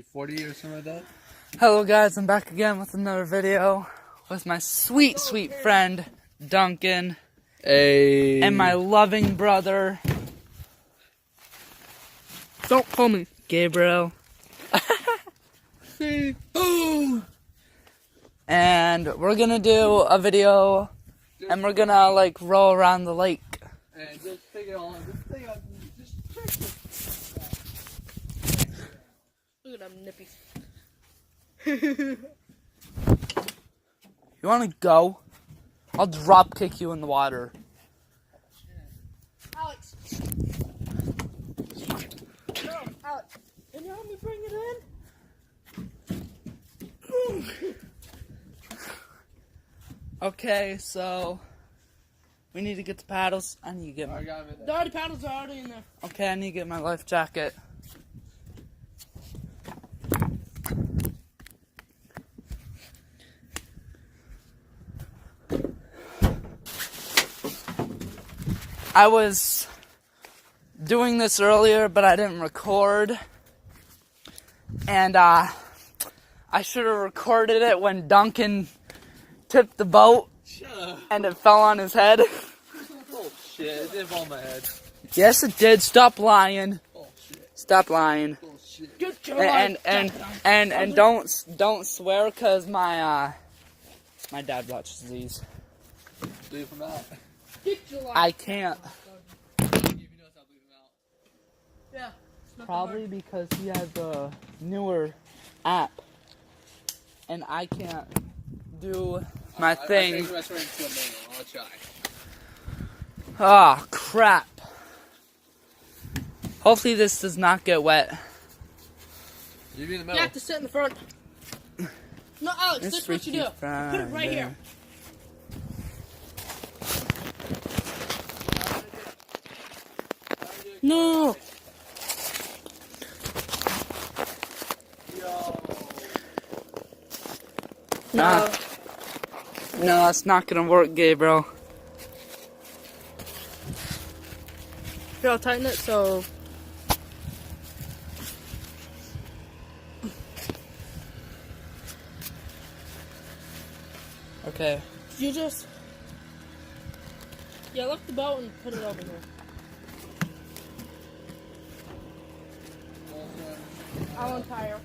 40 or something like that. Hello guys, I'm back again with another video with my sweet friend Duncan and my loving brother. Don't call me Gabriel. And we're gonna do a video and we're gonna like roll around the lake. And just take it on. Just check it. Look at them nippies. You wanna go? I'll drop kick you in the water. Alex. No, Alex. Can you help me bring it in? Okay, so we need to get the paddles. I need to get my The paddles are already in there. Okay, I need to get my life jacket. I was doing this earlier, but I didn't record. And I should have recorded it when Duncan tipped the boat and it fell on his head. Oh shit, it did fall on my head. Yes, it did. Stop lying. Oh shit. Stop lying. Oh shit. Good job. And don't swear, cause my dad watches these. Leave him out. I can't. Yeah. Probably because he has a newer app, and I can't do my thing. I'll try. Oh crap! Hopefully this does not get wet. You be in the middle. You have to sit in the front. No, Alex, this is what you do. Put it right here. No. No, that's not gonna work, Gabriel. Here, I'll tighten it so. Okay. You just. Yeah, lift the boat and put it over here. I'll untie her.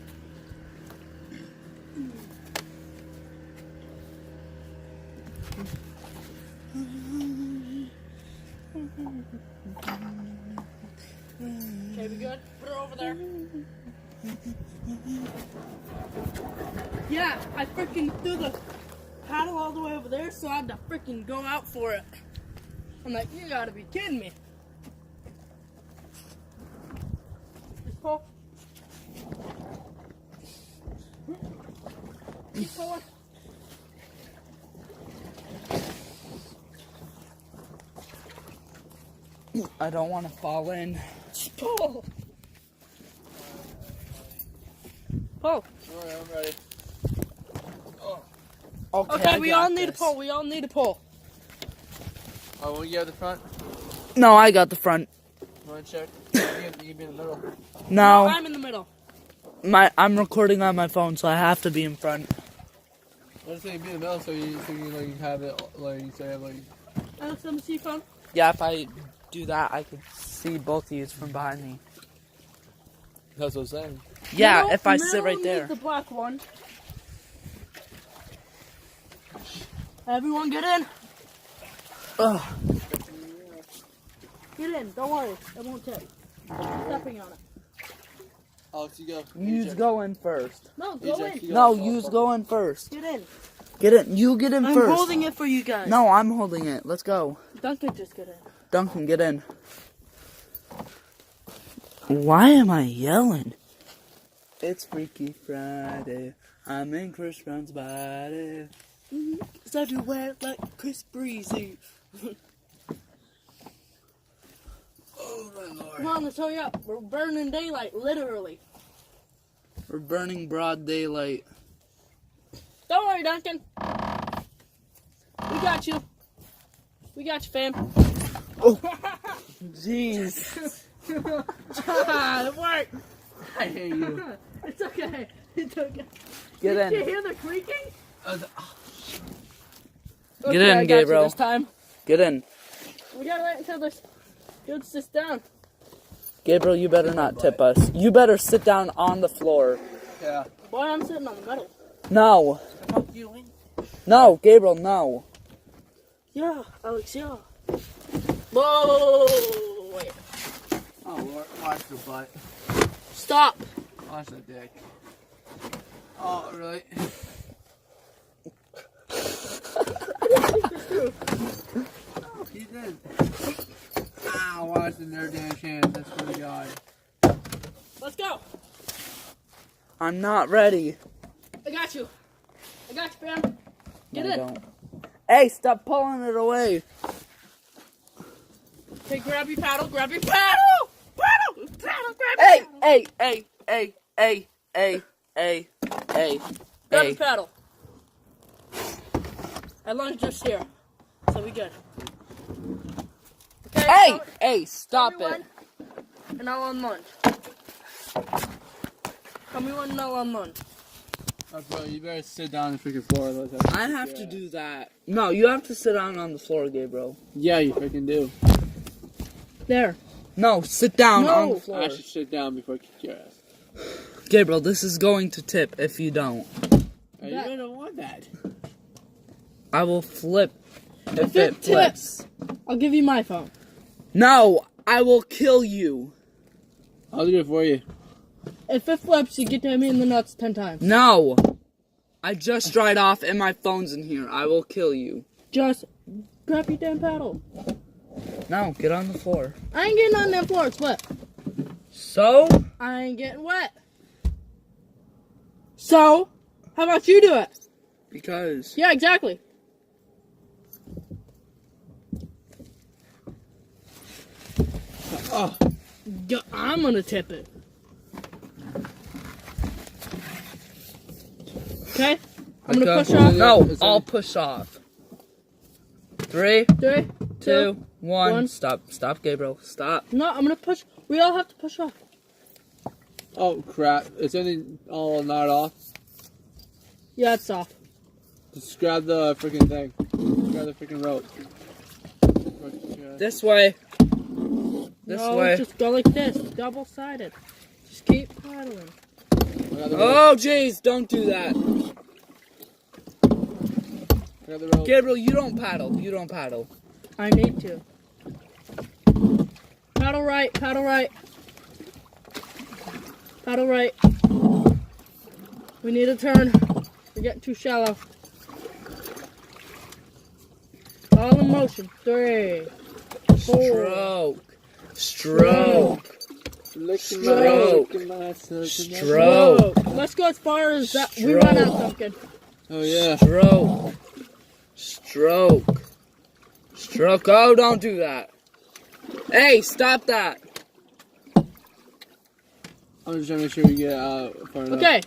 Okay, we good? Put her over there. Yeah, I freaking threw the paddle all the way over there, so I had to freaking go out for it. I'm like, you gotta be kidding me. Just pull. Keep pulling. I don't want to fall in. Pull. Pull. Alright, I'm ready. Oh. Okay, we all need to pull. We all need to pull. Oh, will you have the front? No, I got the front. You want to check? You can be in the middle. No, I'm in the middle. I'm recording on my phone, so I have to be in front. Let's say you be in the middle so you like have it like you say like. Alex, let me see your phone. Yeah, if I do that, I could see both of you from behind me. That's what I'm saying. Yeah, Middle- if I sit middle right needs there. The black one. Everyone get in. Ugh. Get in. Don't worry. It won't tip. Stepping on it. Alex, you go. You's go in first. No, go Eject, in. you No, go. you's go in first. Get in. Get in. You get in I'm first. holding it for you guys. No, I'm holding it. Let's go. Duncan, just get in. Duncan, get in. Why am I yelling? It's Freaky Friday. I'm in Chris Brown's body. It's everywhere like Chris Breezy. Oh my lord. Come on, let's hurry up. We're burning daylight, literally. We're burning broad daylight. Don't worry, Duncan. We got you. We got you, fam. Oh, jeez. It worked. I hate you. It's okay. It's okay. Get Did you in. hear the creaking? Get Okay, in, I got you Gabriel. this time. Get in. We gotta wait until this dude sits down. Gabriel, you better not tip us. You better sit down on the floor. Yeah. Boy, I'm sitting on the metal. No. Fuck you, Wayne. No, Gabriel, no. Yeah, Alex, yeah. Whoa! Wait. Oh, Lord. Watch the butt. Stop. Watch the dick. Oh, really? Oh, he did. Ah, watch the nerd damn chance. That's for the God. Let's go. I'm not ready. I got you. I got you, fam. Get No, in. don't. Hey, stop pulling it away. Okay, grab your paddle. Grab your paddle. Paddle. Paddle. Grab your Hey, paddle. hey, hey, hey, hey, hey, hey, hey, Grab hey. the paddle. I lunged just here. So we good. Okay, Hey, count- hey, stop tell me it. when, and I'll unlunge. Tell me when and I'll unlunge. Oh, bro, you better sit down on the freaking floor. Otherwise I have to do that. No, you have to sit down on the floor, Gabriel. Yeah, you freaking do. There. No, sit down No. on the floor. I should sit down before I kick your ass. Gabriel, this is going to tip if you don't. Oh, you don't want that. I will flip if it it flips. I'll give you my phone. No, I will kill you. I'll do it for you. If it flips, you get to hit me in the nuts 10 times. No. I just dried off and my phone's in here. I will kill you. Just grab your damn paddle. No, get on the floor. I ain't getting on that floor. It's wet. So? I ain't getting wet. So, how about you do it? Because. Yeah, exactly. Oh, Yeah, I'm gonna tip it. Okay? I'm gonna Okay. push off. No, It's I'll only- push off. 3, 3, 2, 1. one. Stop, stop, Gabriel. Stop. No, I'm gonna push. We all have to push off. oh crap. It's only all not off. Yeah, it's off. Just grab the freaking thing. Grab the freaking rope. This way. This no, way. just go like this, double-sided. Just keep paddling. I got the rope. Oh, jeez, don't do that. I got the rope. Gabriel, you don't paddle. You don't paddle. I need to. Paddle right, paddle right. Paddle right. We need a turn. We're getting too shallow. All in motion. 3, 4. Stroke. Stroke. Licking Stroke. licking my Stroke. Whoa. Let's go as far as that. We run out, Duncan. Oh yeah. Stroke. Stroke. Stroke. Oh, don't do that. Hey, stop that. I'm just trying to make sure we get far enough. Okay,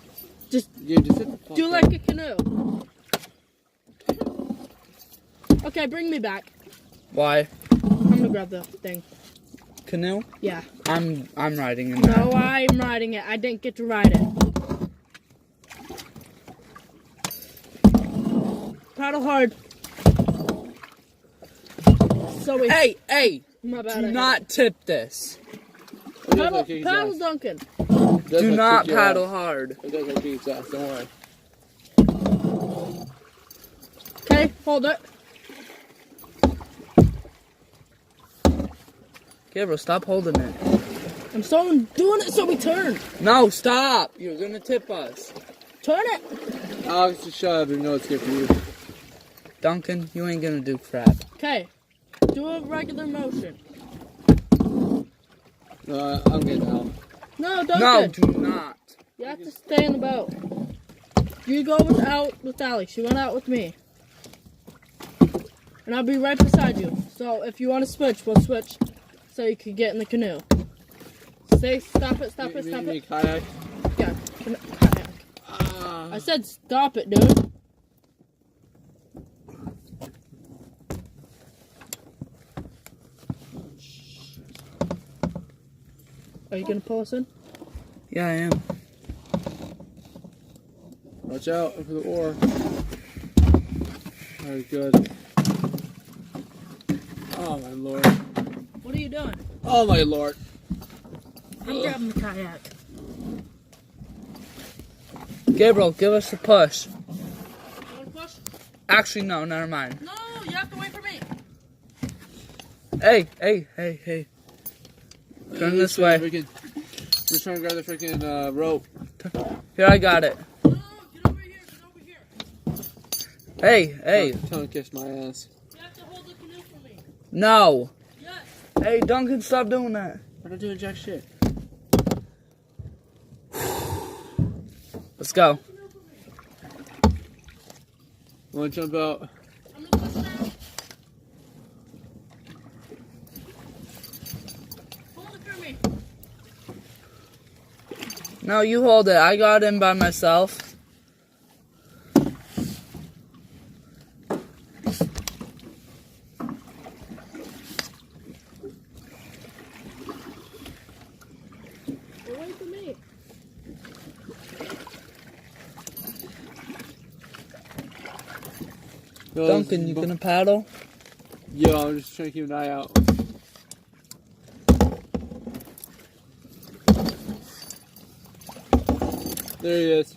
Dude, just hit the fuck do up. like a canoe. Okay, bring me back. Why? I'm gonna grab the thing. Canoe? Yeah. I'm riding in that. No, I'm riding it. I didn't get to ride it. Paddle hard. So we. Hey, hey! My bad. I Do hit not tip this. It does Paddle, like kick his paddle, ass. Duncan. It does Do like not kick your paddle ass. hard. It does like kick his ass, don't worry. Okay, hold it. Gabriel, stop holding it. I'm so doing it so we turn. No, stop! You're gonna tip us. Turn it. Alex, just shut up and know it's good for you. Duncan, you ain't gonna do crap. Okay, do a regular motion. I'm getting out. No, Duncan. No, do not. You have to stay in the boat. You go out with Alex. You went out with me. And I'll be right beside you. So if you want to switch, we'll switch. So you can get in the canoe. Say stop it, stop it, stop it. Kayak. Yeah, kayak. I said stop it, dude. Are you gonna pull us in? Yeah, I am. Watch out for the oar. Alright, good. Oh my lord. What are you doing? Oh my lord. I'm grabbing the kayak. Gabriel, give us a push. You want to push? Actually, no, never mind. No, you have to wait for me. Hey. Turn this way. We're trying to grab the freaking rope. Here, I got it. No, get over here. Get over here. Hey. Don't kiss my ass. You have to hold the canoe for me. No. Yes. Hey, Duncan, stop doing that. I'm not doing jack shit. Let's go. Wanna jump out? I'm gonna push it out. Hold it for me. No, you hold it. I got in by myself. Wait for me. Duncan, you gonna paddle? Yo, I'm just trying to keep an eye out. There he is.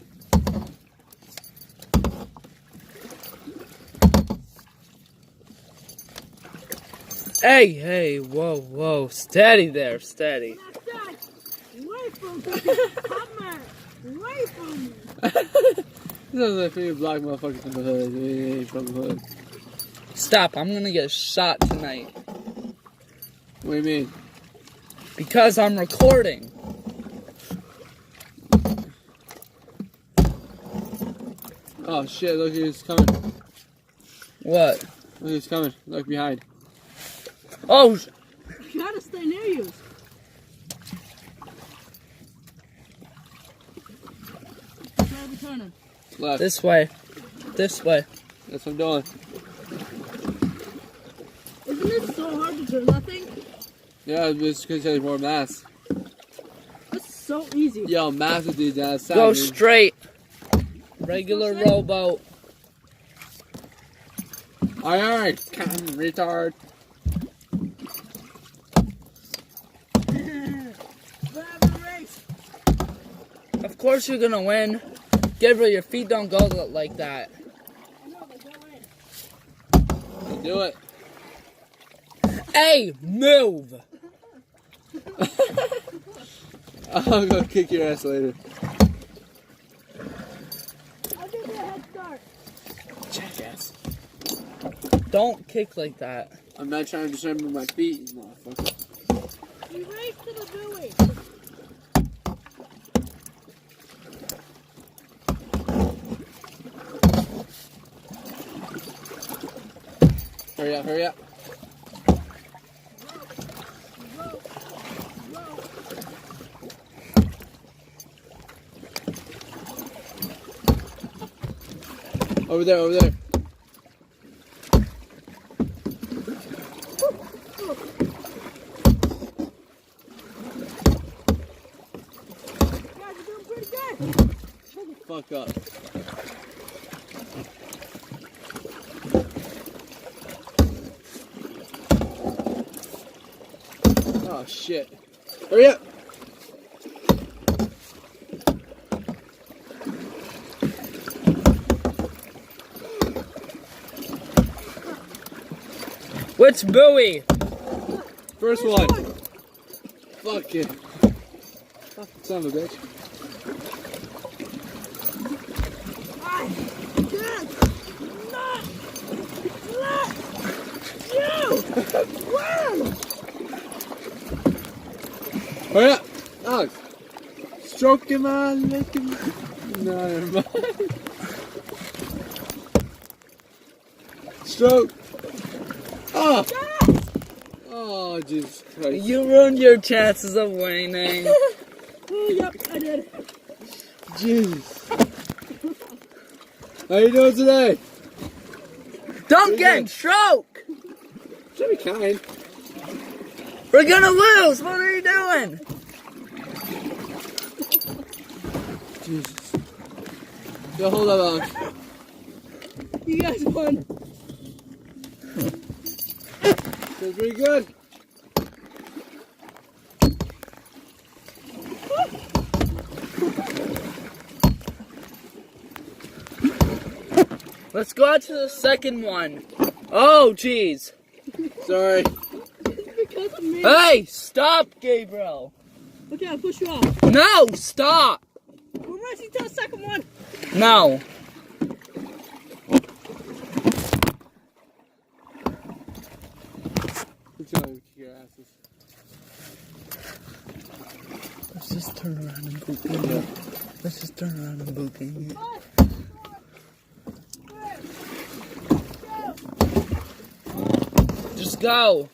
Hey, whoa. Steady there, steady. Wait from me. Wait from me. This is like three black motherfuckers in the hood. Hey, from the hood. Stop, I'm gonna get shot tonight. What do you mean? Because I'm recording. Oh shit, look who's coming. What? Look who's coming. Look behind. Oh, You gotta stay near you. Try to turn him. Left. this way. That's what I'm doing. Isn't it so hard to turn that thing? Yeah, it's because there's more mass. It's so easy. Yo, mass with these ass. Go dude. straight. Regular rowboat. Aye, come, retard. We're having a race. Of course you're gonna win. Gabriel, your feet don't go like that. I know, but go in. Do it. Hey, move! I'll go kick your ass later. I'll give you a head start. Jackass. Don't kick like that. I'm not trying to disturb my feet, motherfucker. We race to the buoy. Hurry up. Over there. Guys, you're doing pretty good. Shut the fuck up. Oh shit. Hurry up. Which buoy? First one. Fuck it. Fuck, son of a bitch. I did not let you win. Hurry up. Alex. Stroke him on, lick him. No, never mind. Stroke. Oh. Oh, Jesus Christ. You ruined your chances of winning. Oh, yep, I did. Jesus. How you doing today? Duncan, stroke! Should be kind. We're gonna lose! What are you doing? Jesus. Yo, hold up, Alex. You guys won. Feels pretty good. Let's go out to the second one. Oh, jeez. Sorry. Because of me. Hey, stop, Gabriel. Okay, I'll push you off. No, stop. We're racing to the second one. No. Good job, kick your asses. Let's just turn around and boot game. Let's just turn around and boot game. 5, 4, 3, 2. Just go.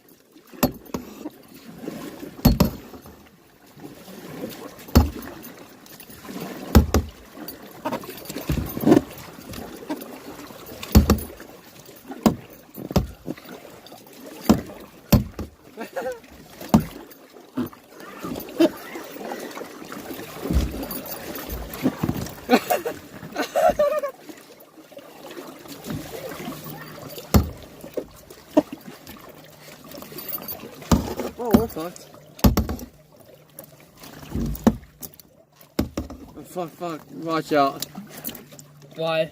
Oh, we're fucked. Oh, fuck. Watch out. Why?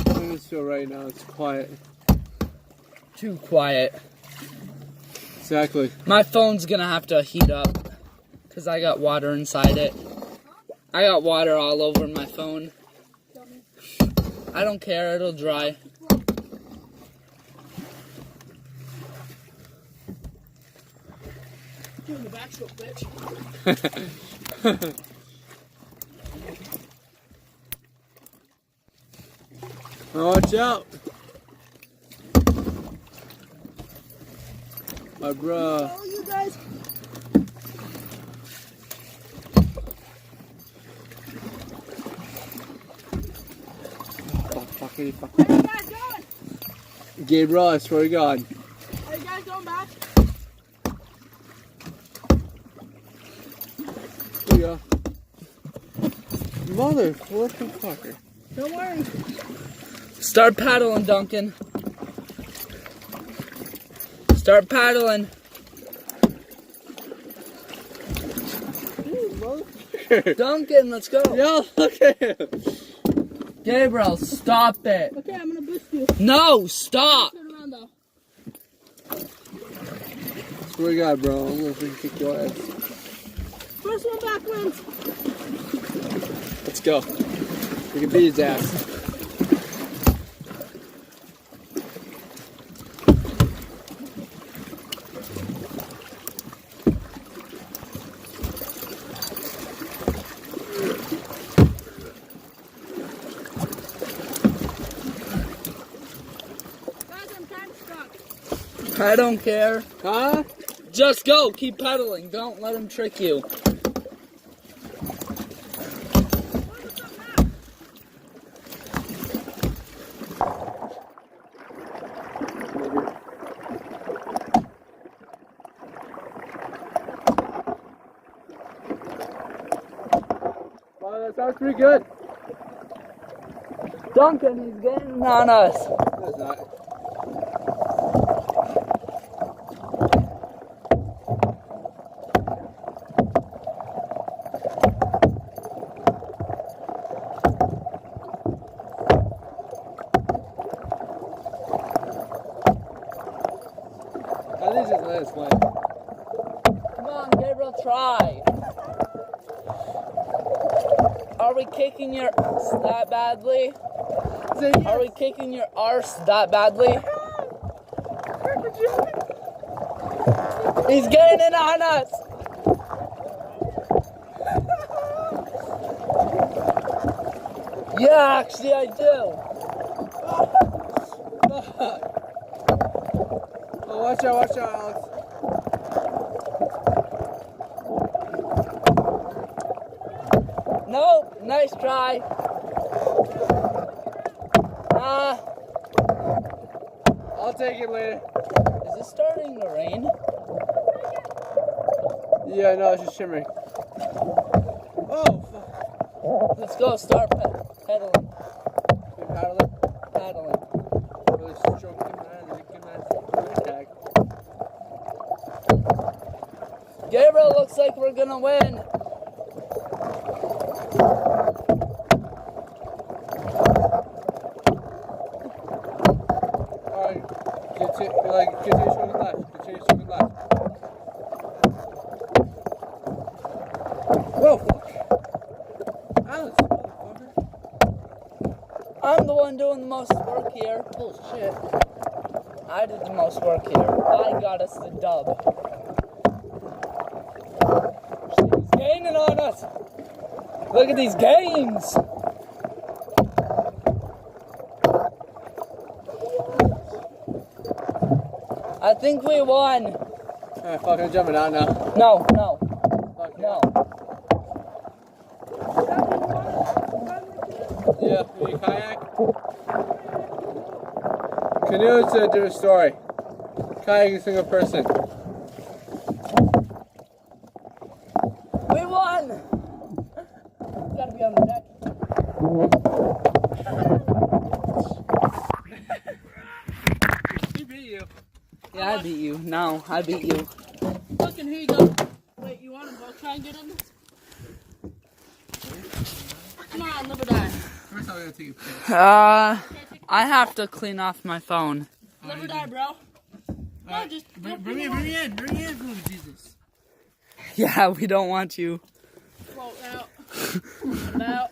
I'm just feel right now. It's quiet. Too quiet. Exactly. My phone's gonna have to heat up because I got water inside it. I got water all over my phone. I don't care, it'll dry. Doing the backstroke, bitch. Oh, watch out. My bruh. Oh, you guys. Fuck. Where you guys going? Gabriel, I swear to God. Are you guys going back? Here you go. Motherfucker. Don't worry. Start paddling, Duncan. Start paddling. Ooh, Duncan, let's go. Yo, look at him. Gabriel, stop it. okay, I'm gonna boost you. No, stop. Turn around though. Swear to God, bro. I'm gonna freaking kick your ass. First one back wins. Let's go. We can beat his ass. Guys, I'm kind of stuck. I don't care. Huh? Just go. Keep pedaling. Don't let him trick you. Wow, that sounds pretty good. Duncan, he's getting on us. That's not. At least just let us play. Come on, Gabriel, try. Are we kicking your arse that badly? Are we kicking your arse that badly? He's getting in on us. Yeah, actually I do. Oh, watch out, Alex. Nope, nice try. I'll take it later. Is it starting to rain? Yeah, no, it's just shimmering. Oh, fuck. Let's go. Start pedaling. Paddling. Paddling. Really stroking man, licking man, tag. Gabriel, looks like we're gonna win. Alright, continue stroking left. Continue stroking left. Whoa, fuck. Alex, motherfucker. I'm the one doing the most work here. Bullshit. I did the most work here. I got us the dub. He's gaining on us. Look at these games. I think we won. Alright, fuck, I'm jumping out now. No. Fuck No. Yeah, you need a kayak? Canoe is a different story. Kayak is a single person. We won. You gotta be on the deck. He beat you. Yeah, I beat you. No, I beat you. Fucking here you go. Wait, you want to both try and get in this? Come on, live or die. First I'm gonna take a pic. I have to clean off my phone. Live or die, bro. No, just Bring me in, Jesus. Yeah, we don't want you. float out. About.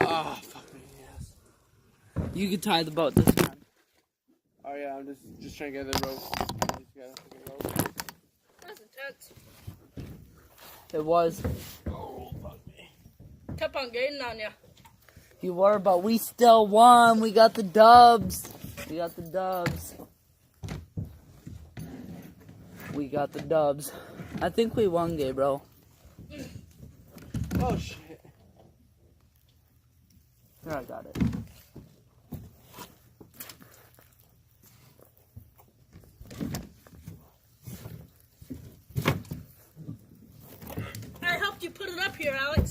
Oh, fuck me, yes. You can tie the boat this time. Oh yeah, I'm just trying to get the rope. That's intense. It was. Oh, fuck me. Kept on gaining on you. You were, but we still won. We got the dubs. We got the dubs. I think we won, Gabriel. Oh shit. Here, I got it. I helped you put it up here, Alex.